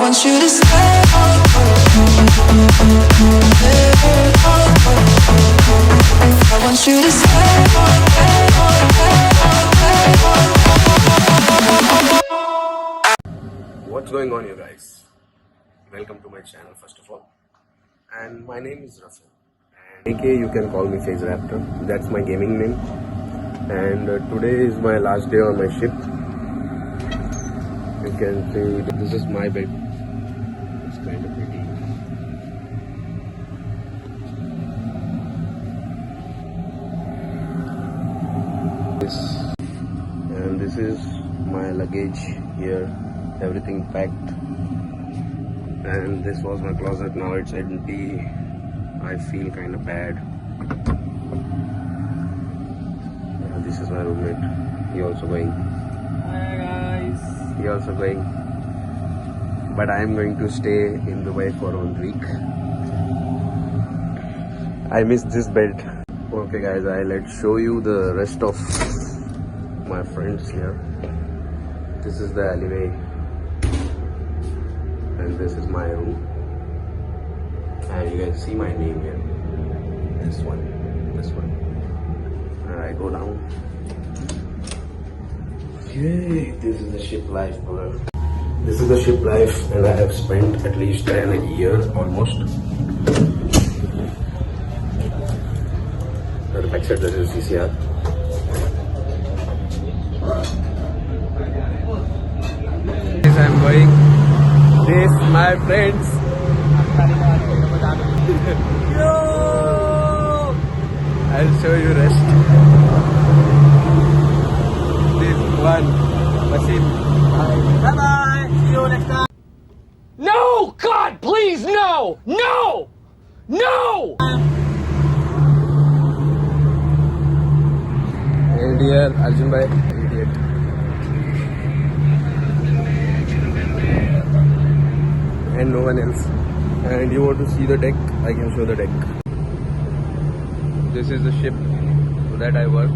want you to stay. I want you to stay. What's going on, you guys? Welcome to my channel first of all, and my name is Rafa, and AK you can call me Phase Raptor. That's my gaming name. And today is my last day on my ship. You can see this is my bed. It's kind of pretty. And this is my luggage here, everything packed. And this was my closet, now it's empty. I feel kind of bad. And this is my roommate, he also going. Hi guys. He also going. But I am going to stay in Dubai for 1 week. I miss this bed. Okay guys, let's show you the rest of my friends here. This is the alleyway. And this is my room. And you can see my name here. This one. And I go down. Okay, this is the ship life, brother. This is the ship life, and I have spent at least a year almost. The back side, this is CCR. I'm going. This, my friends. Yo! I'll show you rest. This one, Wasim. Bye bye. See you next time. No! God, please, no! No! No! And here, Arjun bhai, idiot. And no one else. And you want to see the deck? I can show the deck. This is the ship that I work.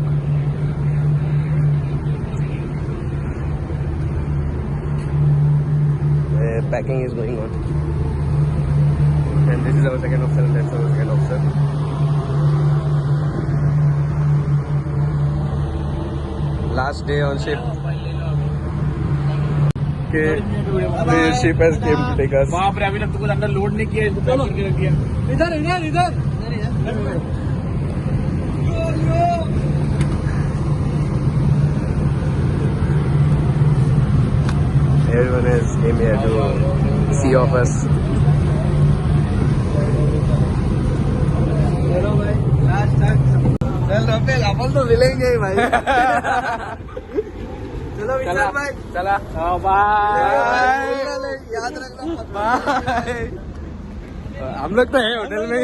Packing is going on. And this is our second officer, and that's our second officer. Last day on ship. Okay, the ship has came to take us. बाप रे, अभी तक तो कुछ अंदर load नहीं किया, इसको पैक करके रख दिया. इधर. Everyone has came here to see of us. चल रफेल, अपन तो मिलेंगे ही भाई. चलो विशाल भाई. चला. बाय. याद रखना. बाय. हम लोग तो हैं होटल में.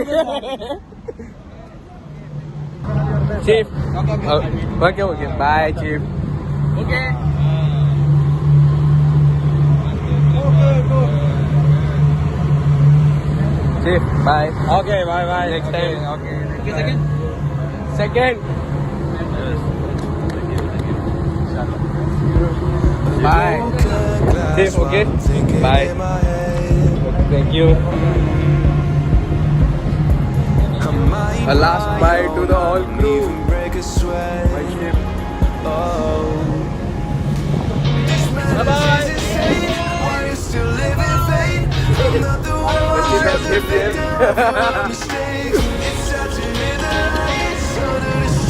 Chief. Okay. By chief. Okay. Chief, bye. Okay, bye. Next time. Okay. Second. Bye. Chief, okay? Bye. Thank you. A last bye to the whole crew. My ship. Bye-bye.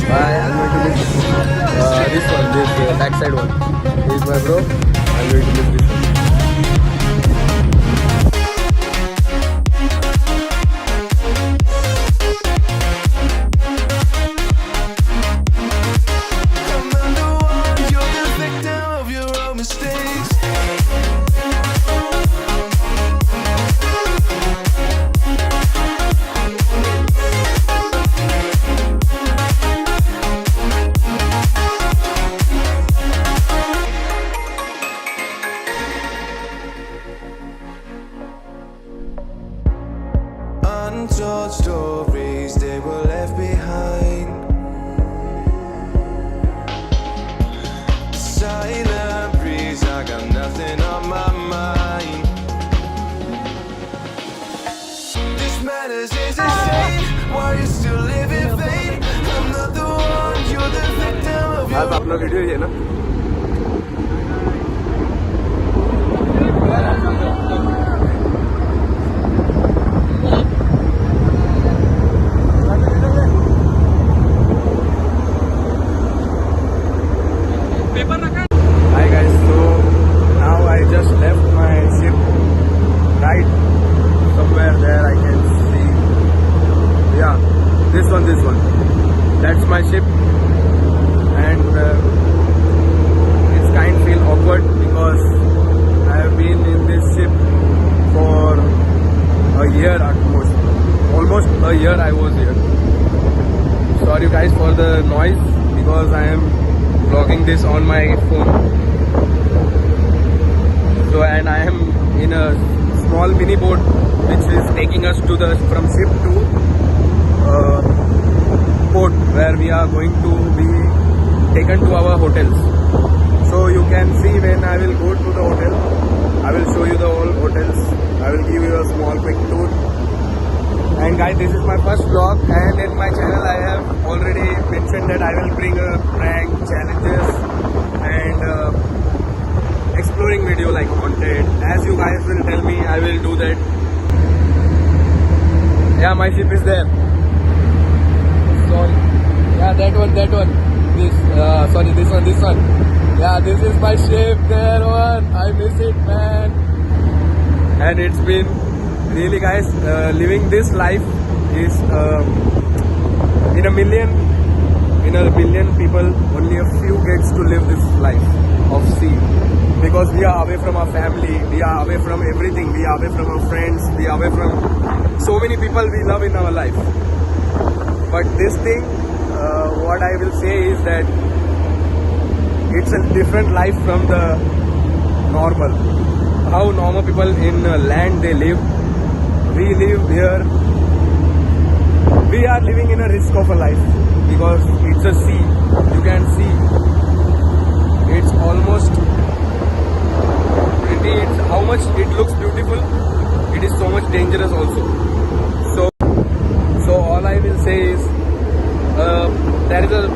Bye, I'm going to miss this backside one. This is my bro. I'm going to miss this one. Untold stories, they were left behind. Silent breeze, I got nothing on my mind. अपना video ही है ना. Hi guys, so now I just left my ship right somewhere there. I can see, yeah, this one, that's my ship. And it's kind of feel awkward because I have been in this ship for a year at most. Almost a year I was here. Sorry guys for the noise because I am vlogging this on my phone. So and I am in a small mini boat which is taking us to the from ship to port where we are going to be taken to our hotels. So you can see when I will go to the hotel, I will show you the whole hotels. I will give you a small quick tour. And guys, this is my first vlog, and in my channel I have already mentioned that I will bring a prank, challenges and exploring video like haunted. As you guys will tell me, I will do that. Yeah, my ship is there. Sorry. Yeah, that one. This one. Yeah, this is my ship. There one. I miss it, man. And it's been really, guys, living this life is in a million people, only a few gets to live this life of sea, because we are away from our family, we are away from everything, we are away from our friends, we are away from so many people we love in our life. But this thing, what I will say is that it's a different life from the normal. How normal people in land they live, we live here. We are living in a risk of a life because it's a sea. You can see it's almost pretty. It's how much it looks beautiful. It is so much dangerous also. So all I will say is there is a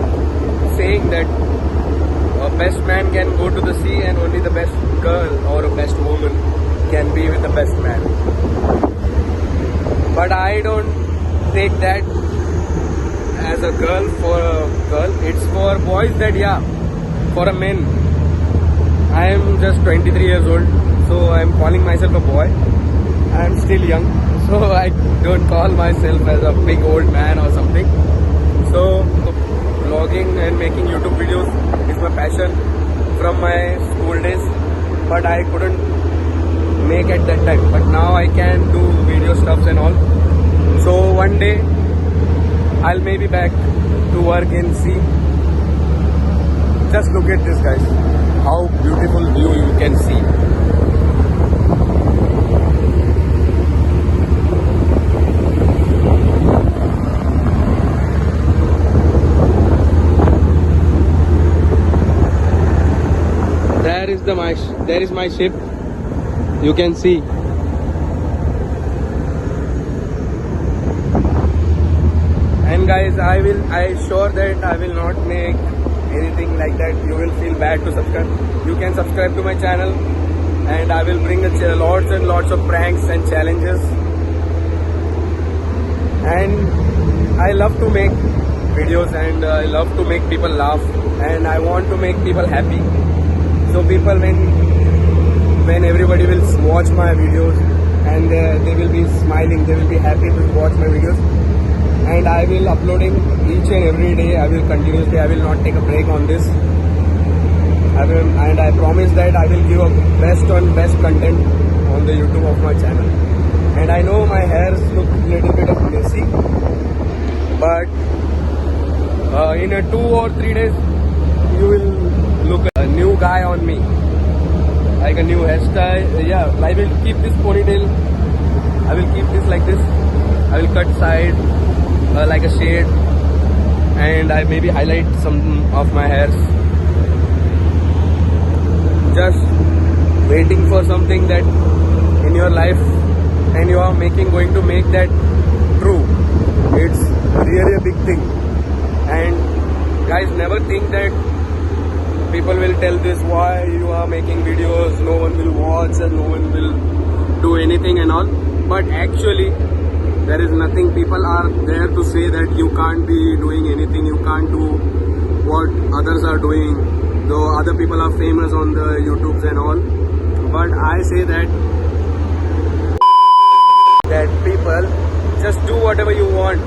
saying that a best man can go to the sea and only the best girl or a best woman can be with the best man. But I don't take that as a girl for a girl. It's for boys that, yeah, for a man. I am just 23 years old, so I am calling myself a boy. I am still young, so I don't call myself as a big old man or something. So vlogging and making YouTube videos is my passion from my school days, but I couldn't make at that time. But now I can do video stuffs and all. So one day I'll maybe back to work in sea. Just look at this, guys. How beautiful view you can see. There is my ship. You can see. And guys, I sure that I will not make anything like that. You will feel bad to subscribe. You can subscribe to my channel, and I will bring lots and lots of pranks and challenges. And I love to make videos, and I love to make people laugh, and I want to make people happy. So people, when everybody will watch my videos, and they will be smiling, they will be happy to watch my videos. And I will uploading each and every day. I will continuously. I will not take a break on this. And I promise that I will give a best content on the YouTube of my channel. And I know my hairs look a little bit of messy, but in a 2 or 3 days you will look a new guy on me, like a new hairstyle. Yeah, I will keep this ponytail. I will keep this like this. I will cut side like a shade, and I maybe highlight some of my hairs. Just waiting for something that in your life, and you are going to make that true. It's really a big thing. And guys, never think that people will tell this, why you are making videos, no one will watch and no one will do anything and all. But actually, there is nothing. People are there to say that you can't be doing anything, you can't do what others are doing, though other people are famous on the YouTubes and all. But I say that people just do whatever you want.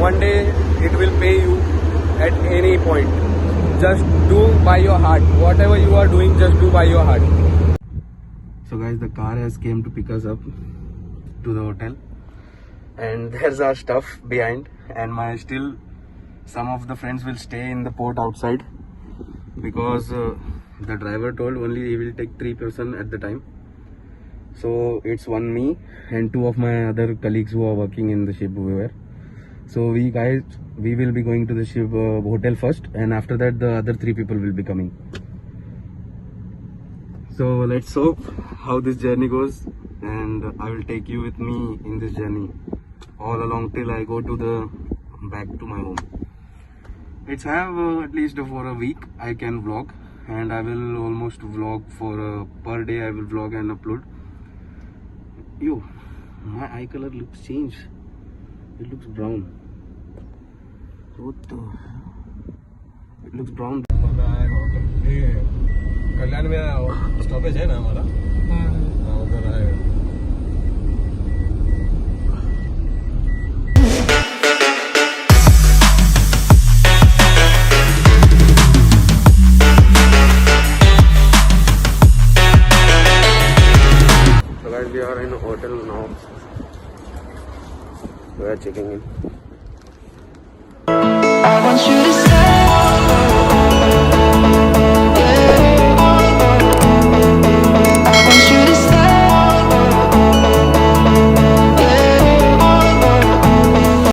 One day it will pay you at any point. Just do by your heart. Whatever you are doing, just do by your heart. So guys, the car has came to pick us up to the hotel, and there's our stuff behind, and some of the friends will stay in the port outside because the driver told only he will take 3 person at the time. So it's me and 2 of my other colleagues who are working in the ship over. So we will be going to the ship hotel first, and after that the other 3 people will be coming. So let's hope how this journey goes, and I will take you with me in this journey all along till I go to back to my home. It's have at least for a week I can vlog, and I will almost vlog for per day. I will vlog and upload. Yo, my eye color looks changed. It looks brown. What the? It looks brown. कल्याण में stoppage है ना हमारा, हाँ उधर आएगा. So guys, we are in a hotel now. We are checking in. I want